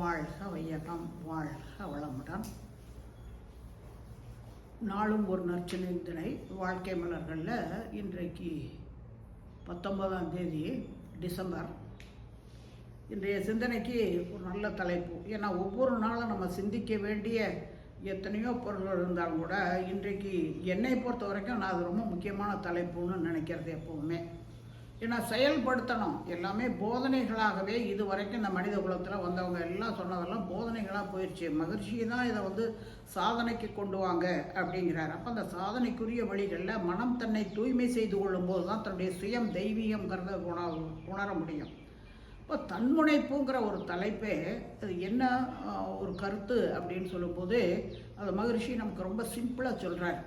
வாழ்க வையகம், வாழ்க வளமுடன். நாளும் ஒரு நற்சிந்தனை வாழ்க்கை மலர்களில் இன்றைக்கு 19ஆம் தேதி டிசம்பர். இன்றைய சிந்தனைக்கு ஒரு நல்ல தலைப்பு. ஏன்னா ஒவ்வொரு நாளும் நம்ம சிந்திக்க வேண்டிய எத்தனையோ பொருள்கள் இருந்தாலும் கூட இன்றைக்கு என்னை பொறுத்த வரைக்கும் நான் அது ரொம்ப முக்கியமான தலைப்புன்னு நினைக்கிறது எப்போவுமே. ஏன்னா செயல்படுத்தணும். எல்லாமே போதனைகளாகவே இது வரைக்கும் இந்த மனித குலத்தில் வந்தவங்க எல்லாம் சொன்னதெல்லாம் போதனைகளாக போயிடுச்சு. மகிழ்ச்சி தான் இதை சாதனைக்கு கொண்டு வாங்க அப்படிங்கிறார். அப்போ அந்த சாதனைக்குரிய வழிகளில் மனம் தன்னை தூய்மை செய்து கொள்ளும்போது தான் தன்னுடைய சுயம் தெய்வீகங்கிறத உணர முடியும். இப்போ தன்முனைப்புங்கிற ஒரு தலைப்பே அது என்ன ஒரு கருத்து அப்படின்னு சொல்லும்போது அது மகிழ்ச்சி நமக்கு ரொம்ப சிம்பிளாக சொல்கிறார்.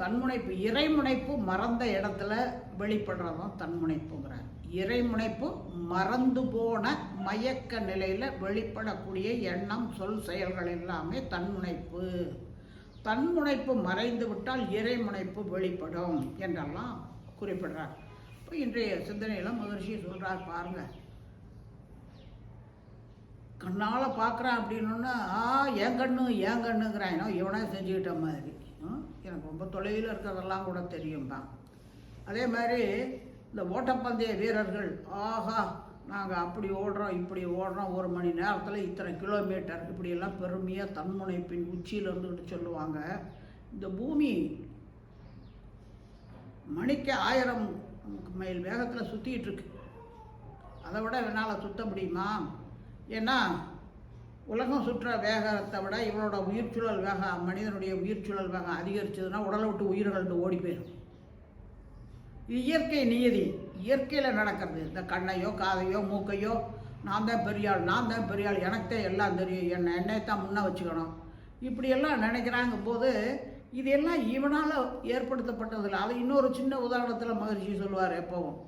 தன்முனைப்பு, இறைமுனைப்பு மறந்த இடத்துல வெளிப்படுறதான் தன்முனைப்புங்கிறார். இறைமுனைப்பு மறந்து போன மயக்க நிலையில் வெளிப்படக்கூடிய எண்ணம், சொல், செயல்கள் எல்லாமே தன்முனைப்பு. தன்முனைப்பு மறைந்து விட்டால் இறைமுனைப்பு வெளிப்படும் என்றெல்லாம் குறிப்பிடுறார். இப்போ இன்றைய சிந்தனையில் மகிழ்ச்சி சொல்கிறார் பாருங்க. கண்ணால் பார்க்குறான் அப்படின்னா ஏன் கண்ணுங்கிறான், இவனா செஞ்சுக்கிட்ட மாதிரி. எனக்கு ரொம்ப தொலைவில் இருக்கிறதெல்லாம் கூட தெரியும் தான். அதே மாதிரி இந்த ஓட்டப்பந்தய வீரர்கள், ஆஹா நாங்கள் அப்படி ஓடுறோம் இப்படி ஓடுறோம், 1 மணி நேரத்தில் இத்தனை கிலோமீட்டர், இப்படியெல்லாம் பெருமையாக தன்முனைப்பின் உச்சியில் இருந்துக்கிட்டு சொல்லுவாங்க. இந்த பூமி மணிக்கு 1000 மைல் வேகத்தில் சுற்றிக்கிட்டு இருக்கு. அதை விட என்னால் சுற்ற முடியுமா? ஏன்னா உலகம் சுற்ற வேகத்தை விட இவனோட உயிர்ச்சூழல் வேகம், மனிதனுடைய உயிர்ச்சூழல் வேகம் அதிகரிச்சதுன்னா உடலை விட்டு உயிர்கள்ட்டு ஓடி போயிடும். இது இயற்கை நியதி, இயற்கையில் நடக்கிறது. இந்த கண்ணையோ காதையோ மூக்கையோ நான் தான் பெரியாள் எனக்குத்தான் எல்லாம் தெரியும், என்னைத்தான் முன்னே வச்சுக்கணும், இப்படியெல்லாம் நினைக்கிறாங்க போது இதெல்லாம் இவனால் ஏற்படுத்தப்பட்டதில்லை. அது இன்னொரு சின்ன உதாரணத்தில் மகிழ்ச்சி சொல்லுவார். எப்போவும்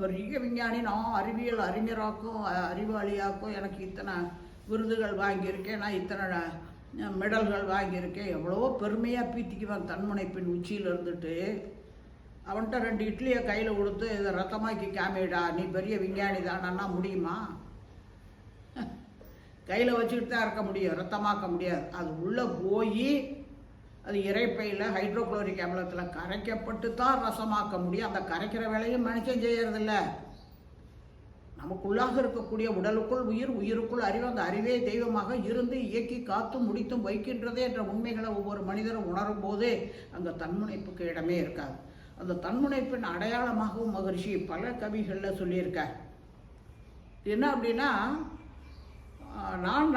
பெரிய விஞ்ஞானி, நான் அறிவியல் அறிஞராக்கும் அறிவாளியாக்கும் எனக்கு இத்தனை விருதுகள் வாங்கியிருக்கேன், நான் இத்தனை மெடல்கள் வாங்கியிருக்கேன், எவ்வளவோ பெருமையாக பீத்திக்குவான் தன்முனைப்பின் உச்சியில் இருந்துட்டு. அவன்கிட்ட 2 இட்லியை கையில் கொடுத்து இதை ரத்தமாக்கி காமிடா, நீ பெரிய விஞ்ஞானி தானா முடியுமா? கையில் வச்சுக்கிட்டு தான் இருக்க முடியும், ரத்தமாக்க முடியாது. அது உள்ளே போய் அது இறைப்பையில் ஹைட்ரோக்ளோரிக் அமிலத்தில் கரைக்கப்பட்டு தான் ரசமாக்க முடியும். அந்த கரைக்கிற வேலையும் மனுஷன் செய்யறதில்ல. நமக்குள்ளாக இருக்கக்கூடிய உடலுக்குள் உயிர், உயிருக்குள் அறிவு, அந்த அறிவே தெய்வமாக இருந்து இயக்கி காத்தும் முடித்தும் வைக்கின்றதே என்ற உண்மைகளை ஒவ்வொரு மனிதரும் உணரும் போதே அங்கே தன்முனைப்புக்கு இடமே இருக்காது. அந்த தன்முனைப்பின் அடையாளமாகவும் மகிழ்ச்சி பல கவிகளில் சொல்லியிருக்கார். என்ன அப்படின்னா, நான்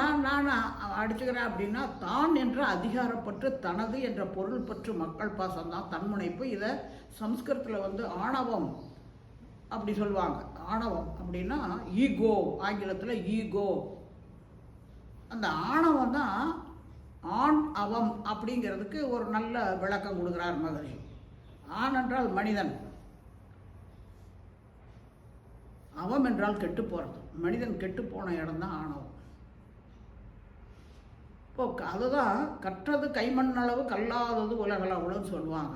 அடிச்சுக்கிறேன் அப்படின்னா தான் என்ற அதிகாரப்பற்று, தனது என்ற பொருள் பற்று, மக்கள் பாசம்தான் தன்முனைப்பு. இதை சம்ஸ்கிருதத்தில் ஆணவம் அப்படி சொல்லுவாங்க. ஆணவம் அப்படின்னா ஈகோ, ஆங்கிலத்தில் ஈகோ. அந்த ஆணவம் தான் ஆண் அவம் அப்படிங்கிறதுக்கு ஒரு நல்ல விளக்கம் கொடுக்குறார் மகர்ஷி. ஆண் என்றால் மனிதன், அவம் என்றால் கெட்டு போகிறது. மனிதன் கெட்டு போன இடம்தான் ஆணவம். இப்போ அதுதான் கற்றது கைமண்ணளவு கல்லாதது உலகளவுன்னு சொல்லுவாங்க.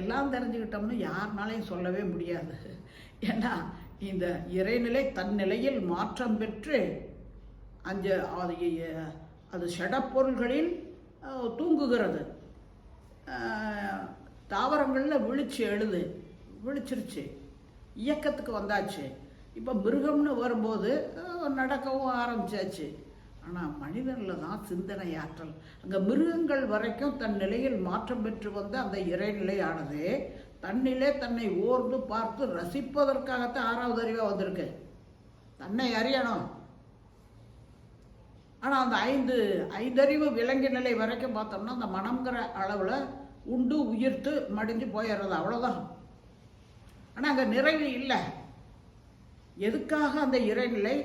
எல்லாம் தெரிஞ்சுக்கிட்டோம்னு யாருனாலையும் சொல்லவே முடியாது. ஏன்னா இந்த இறைநிலை தன்னிலையில் மாற்றம் பெற்று அது ஷடப்பொருள்களில் தூங்குகிறது. தாவரங்களில் விழிச்சிருச்சு, இயக்கத்துக்கு வந்தாச்சு. இப்போ மிருகம்னு வரும்போது நடக்கவும் ஆரம்பிச்சாச்சு. ஆனால் மனிதனில் தான் சிந்தனை ஆற்றல். அங்கே மிருகங்கள் வரைக்கும் தன் நிலையில் மாற்றம் பெற்று வந்த அந்த இறைநிலையானது தன்னிலே தன்னை ஓர்ந்து பார்த்து ரசிப்பதற்காகத்தான் 6வது அறிவாக வந்திருக்கு. தன்னை அறியணும். ஆனால் அந்த 5 அறிவு விலங்கு நிலை வரைக்கும் பார்த்தோம்னா அந்த மனம்ங்கிற அளவில் உண்டு உயிர்த்து மடிஞ்சு போயிடுறது, அவ்வளோதான். ஆனால் அங்கே நிறைவு இல்லை. எதுக்காக அந்த இறைநிலை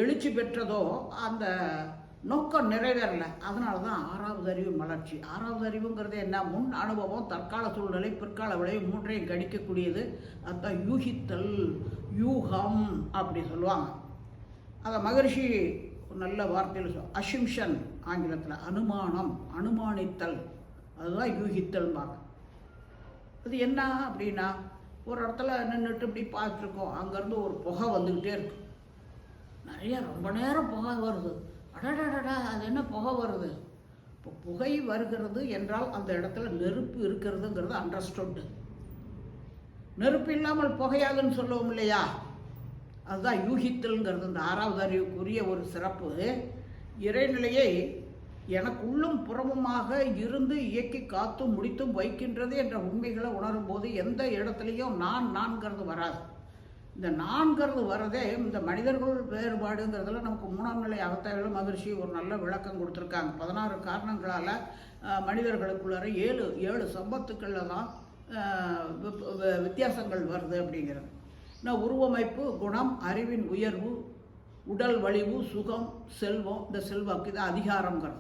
எழுச்சி பெற்றதோ அந்த நோக்கம் நிறைவேறலை. அதனால தான் 6வது அறிவு மலர்ச்சி. 6வது அறிவுங்கிறது என்ன? முன் அனுபவம், தற்கால சூழ்நிலை, பிற்கால விளைவு, 3ஐயும் கணிக்கக்கூடியது. அதுதான் யூகித்தல், யூகம் அப்படி சொல்லுவாங்க. அதை மகரிஷி நல்ல வார்த்தையில் அசிம்ஷன், ஆங்கிலத்தில் அனுமானம், அனுமானித்தல், அதுதான் யூகித்தல்பாங்க. அது என்ன அப்படின்னா, ஒரு இடத்துல நின்றுட்டு இப்படி பார்த்துருக்கோம், அங்கேருந்து ஒரு புகை வந்துக்கிட்டே இருக்கு. நிறைய ரொம்ப நேரம் புகை வருது. அடடடடா, அது என்ன புகை வருது? இப்போ புகை வருகிறது என்றால் அந்த இடத்துல நெருப்பு இருக்கிறதுங்கிறது அண்டர்ஸ்டுட். நெருப்பு இல்லாமல் புகையாதுன்னு சொல்லுவோம் இல்லையா? அதுதான் யூகித்தல்ங்கிறது. இந்த 6வது அறிவுக்குரிய ஒரு சிறப்பு. இறைநிலையை எனக்குள்ளும் புறமுமாக இருந்து இயக்கி காத்தும் முடித்தும் வைக்கின்றது என்ற உண்மைகளை உணரும் போது எந்த இடத்துலையும் நான்கிறது வராது. இந்த நான்கிறது வரதே இந்த மனிதர்கள் வேறுபாடுங்கிறதுல நமக்கு 3ஆம் நிலை அகத்தாய்வில் மகிழ்ச்சி ஒரு நல்ல விளக்கம் கொடுத்துருக்காங்க. 16 காரணங்களால் மனிதர்களுக்குள்ளார 7 சம்பத்துக்களில் தான் வித்தியாசங்கள் வருது அப்படிங்கிறது. நான் உருவமைப்பு, குணம், அறிவின் உயர்வு, உடல் வலிவு, சுகம், செல்வம், இந்த செல்வாக்கு இது அதிகாரங்கிறது.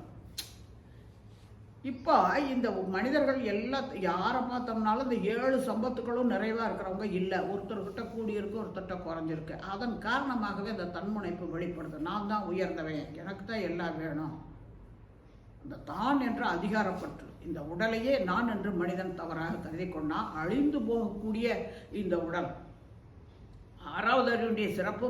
இப்போ இந்த மனிதர்கள் எல்லாம் யாரை பார்த்தோம்னாலும் இந்த 7 சம்பத்துக்களும் நிறைவாக இருக்கிறவங்க இல்லை. ஒருத்தர்கிட்ட கூடியிருக்கு, ஒருத்தர்கிட்ட குறைஞ்சிருக்கு. அதன் காரணமாகவே இந்த தன்முனைப்பு வெளிப்படுது. நான் தான் உயர்ந்தவன், எனக்கு தான் எல்லாம் வேணும். இந்த தான் என்ற அதிகாரப்பற்று, இந்த உடலையே நான் என்று மனிதன் தவறாக கருதி கொண்டான். அழிந்து போகக்கூடிய இந்த உடல் 6வது அறிவுடைய சிறப்பு.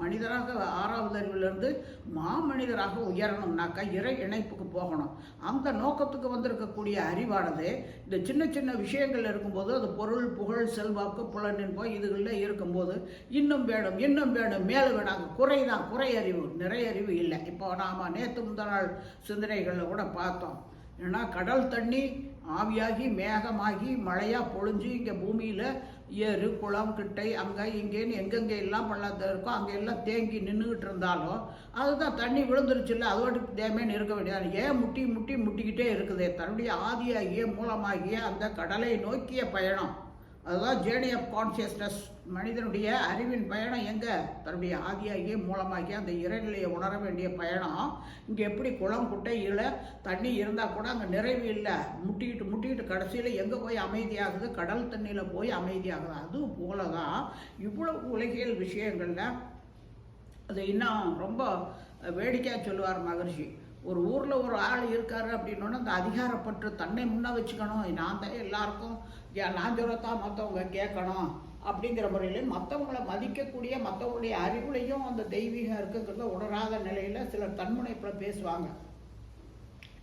மனிதராக 6வது அறிவிலிருந்து மாமனிதராக உயரணும்னாக்கா இறை இணைப்புக்கு போகணும். அந்த நோக்கத்துக்கு வந்திருக்கக்கூடிய அறிவானது இந்த சின்ன சின்ன விஷயங்கள் இருக்கும்போது, அது பொருள், புகழ், செல்வாக்கு, புலனின்போ இதுகளில் இருக்கும்போது இன்னும் வேணும், இன்னும் வேணும், மேலே வேணும். குறைதான், குறை அறிவு, நிறைய அறிவு இல்லை. இப்போ நாம் நேற்று முந்தின நாள் சிந்தனைகளில் கூட பார்த்தோம். ஏன்னா கடல் தண்ணி ஆவியாகி மேகமாகி மழையாக பொழிஞ்சு இங்கே பூமியில் ஏறு, குளம், கிட்டை, அங்கே இங்கேன்னு எங்கெங்கே எல்லாம் பள்ளத்தில் இருக்கோ அங்கே எல்லாம் தேங்கி நின்றுக்கிட்டு இருந்தாலும் அதுதான் தண்ணி விழுந்துருச்சு இல்லை, அதோட தேமேன்னு இருக்க வேண்டியது. ஏன் முட்டிக்கிட்டே இருக்குதே? தன்னுடைய ஆதியாகிய மூலமாகிய அந்த கடலை நோக்கிய பயணம், அதுதான் ஜேர்னி ஆஃப் கான்சியஸ்னஸ். மனிதனுடைய அறிவின் பயணம் எங்கே? தன்னுடைய ஆதியாகிய மூலமாகிய அந்த இறைநிலையை உணர வேண்டிய பயணம். இங்கே எப்படி குளம், குட்டையில் தண்ணி இருந்தால் கூட அங்கே நிறைவு இல்லை. முட்டிக்கிட்டு கடைசியில் எங்கே போய் அமைதியாகுது? கடல் தண்ணியில் போய் அமைதியாகுது. அது போல தான் இவ்வளவு உலகியல் விஷயங்களில் அது இன்னும் ரொம்ப வேடிக்கையாக சொல்லுவார் மகர்ஷி. ஒரு ஊரில் ஒரு ஆள் இருக்காரு அப்படின்னோன்னா அந்த அதிகாரப்பற்று தன்னை முன்ன வச்சுக்கணும். நான் தான் எல்லாருக்கும் நான் சொல்றதான் மற்றவங்க கேட்கணும் அப்படிங்கிற முறையில் மற்றவங்களை மதிக்கக்கூடிய, மற்றவங்களுடைய அறிவுலையும் அந்த தெய்வீகம் இருக்குங்கிறத உணராத நிலையில் சிலர் தன்முனைப்பில் பேசுவாங்க.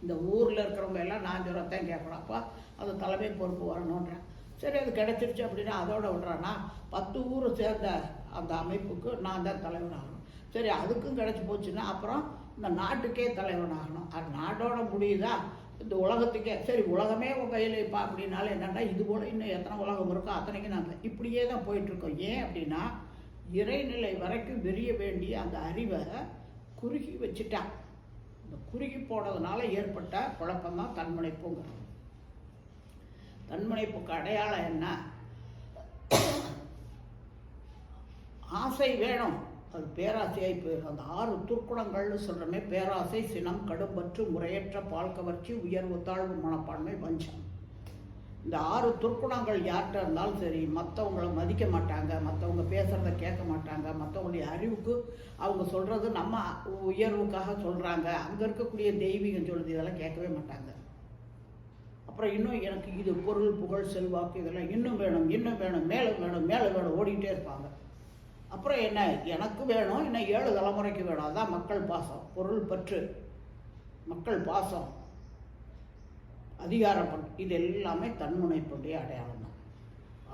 இந்த ஊரில் இருக்கிறவங்க எல்லாம் நான் சொல்றதான் கேட்கணும், அப்போ அது தலைமை பொறுப்பு வரணுன்றேன். சரி, அது கிடைச்சிருச்சு அப்படின்னா அதோட விடுறான்னா 10 ஊர் சேர்ந்த அந்த அமைப்புக்கு நான் தான் தலைவனாகணும். சரி, அதுக்கும் கிடைச்சி போச்சுன்னா அப்புறம் இந்த நாட்டுக்கே தலைவனாகணும். அது நாட்டோட முடியுதா? இந்த உலகத்துக்கே. சரி, உலகமே உங்கள் கையில் இப்போ அப்படின்னாலும் என்னென்னா இது போல் இன்னும் எத்தனை உலகம் இருக்கோ அத்தனைக்கும் நாங்கள் இப்படியே தான் போயிட்டுருக்கோம். ஏன் அப்படின்னா இறைநிலை வரைக்கும் விரிய வேண்டிய அந்த அறிவை குறுகி வச்சுட்டான். இந்த குறுகி போனதுனால ஏற்பட்ட குழப்பம்தான் தன்முனைப்புங்கிறது. தன்முனைப்புக்கு அடையாளம் என்ன? ஆசை வேணும், அது பேராசையாகி போயிடும். அந்த 6 துர்க்குணங்கள்னு சொல்கிறோமே, பேராசை, சினம், கடும்பற்று, முறையற்ற பால் கவர்ச்சி, உயர்வு, தாழ்வு மனப்பான்மை, வஞ்சம். இந்த 6 துர்க்குணங்கள் யார்கிட்ட இருந்தாலும் சரி, மற்றவங்களை மதிக்க மாட்டாங்க, மற்றவங்க பேசுகிறத கேட்க மாட்டாங்க, மற்றவங்களுடைய அறிவுக்கு அவங்க சொல்கிறது நம்ம உயர்வுக்காக சொல்கிறாங்க, அங்கே இருக்கக்கூடிய தெய்வீகம் சொல்லுது, இதெல்லாம் கேட்கவே மாட்டாங்க. அப்புறம் இன்னும் எனக்கு இது பொருள், புகழ், செல்வாக்கு இதெல்லாம் இன்னும் வேணும், இன்னும் வேணும், மேலே வேணும், மேலே வேணும் ஓடிக்கிட்டே இருப்பாங்க. அப்புறம் என்ன? எனக்கு வேணும், இன்னும் 7 தலைமுறைக்கு வேணும். அதான் மக்கள் பாசம், பொருள் பற்று, மக்கள் பாசம், அதிகாரப்பற்று, இது எல்லாமே தன்முனைப்புடைய அடையாளம் தான்.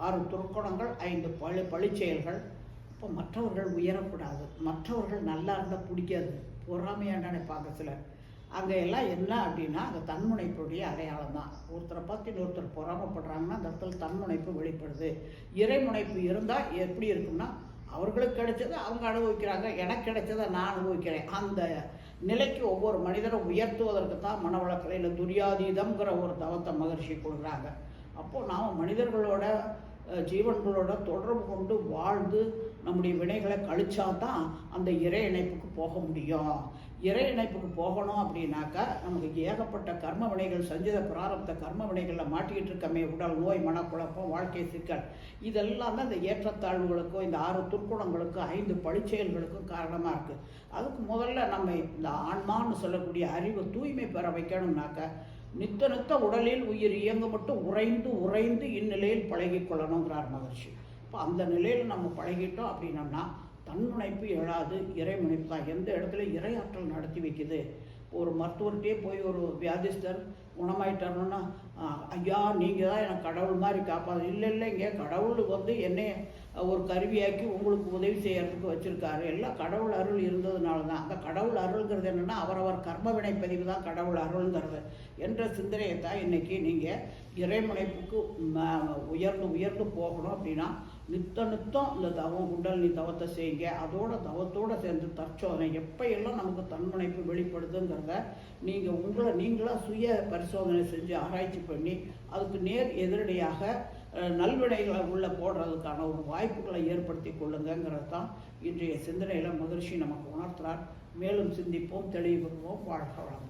6 துர்க்குணங்கள், 5 பழிச்செயல்கள். இப்போ மற்றவர்கள் உயரக்கூடாது, மற்றவர்கள் நல்லா இருந்தால் பிடிக்காது, பொறாமையாக நினைப்பாங்க சிலர். அங்கே எல்லாம் என்ன அப்படின்னா அந்த தன்முனைப்புடைய அடையாளம் தான். ஒருத்தரை பார்த்து இன்னொருத்தர் பொறாமப்படுறாங்கன்னா அந்த இடத்துல தன்முனைப்பு வெளிப்படுது. இறைமுனைப்பு இருந்தால் எப்படி இருக்குன்னா அவர்களுக்கு கிடைச்சதை அவங்க அனுபவிக்கிறாங்க, எனக்கு கிடைச்சதை நான் அனுபவிக்கிறேன். அந்த நிலைக்கு ஒவ்வொரு மனிதரும் உயர்த்துவதற்கு தான் மனவளக்கலையில் துரியாதீதம்ங்கிற ஒரு தவத்தை மகர்ஷி கொடுக்குறாங்க. அப்போது நாம் மனிதர்களோட ஜீவன்களோட தொடர்பு கொண்டு வாழ்ந்து நம்முடைய வினைகளை கழிச்சா தான் அந்த இறை இணைப்புக்கு போக முடியும். இறை இணைப்புக்கு போகணும் அப்படின்னாக்கா நமக்கு ஏகப்பட்ட கர்ம வினைகள், சஞ்சித பிராரப்த கர்ம வினைகளில் மாட்டிக்கிட்டு இருக்கமே, உடல் நோய், மனக்குழப்பம், வாழ்க்கை சிக்கல், இதெல்லாம் தான் இந்த ஏற்றத்தாழ்வுகளுக்கும் இந்த 6 துர்க்குணங்களுக்கும் 5 பழிச்செயல்களுக்கும் காரணமாக இருக்குது. அதுக்கு முதல்ல நம்ம இந்த ஆன்மான்னு சொல்லக்கூடிய அறிவு தூய்மை பெற வைக்கணும்னாக்க நித்த உடலில் உயிர் இயங்க மட்டும் உறைந்து இந்நிலையில் பழகி கொள்ளணுங்கிறார் மகர்ஷி. இப்போ அந்த நிலையில் நம்ம பழகிட்டோம் அப்படின்னோம்னா தன்முனைப்பு எழாது, இறைமுனைப்பு தான். எந்த இடத்துல இறையாற்றல் நடத்தி வைக்குது. ஒரு மருத்துவர்கிட்டே போய் ஒரு வியாதிஸ்தர் குணமாயிட்டாருன்னா, ஐயா நீங்கள் தான் எனக்கு கடவுள் மாதிரி காப்பாது. இல்லைங்க, கடவுளுக்கு என்னை ஒரு கருவியாக்கி உங்களுக்கு உதவி செய்யறதுக்கு வச்சுருக்காரு. எல்லாம் கடவுள் அருள் இருந்ததுனால தான். அந்த கடவுள் அருள்ங்கிறது என்னென்னா, அவரவர் கர்ம வினை பதிவு தான் கடவுள் அருள்ங்கிறது என்ற சிந்தனையை தான் இன்றைக்கி நீங்கள் இறைமுனைப்புக்கு உயர்ந்து போகணும். அப்படின்னா நித்தம் இந்த தவம் குண்டலினி தவத்தை செய்யுங்க. அதோட தவத்தோடு சேர்ந்து தற்சோதனை எப்போ எல்லாம் நமக்கு தன்முனைப்பு வெளிப்படுதுங்கிறத நீங்கள் நீங்களாக சுய பரிசோதனை செஞ்சு ஆராய்ச்சி பண்ணி அதுக்கு நேர் எதிரடியாக நல்வினைகளை உள்ளே போடுறதுக்கான ஒரு வாய்ப்புகளை ஏற்படுத்தி கொள்ளுங்கிறது தான் இன்றைய சிந்தனையில் மகிழ்ச்சி நமக்கு உணர்த்துறார். மேலும் சிந்திப்போம், தெளிவு பெறுவோம். வாழ்க வளம்.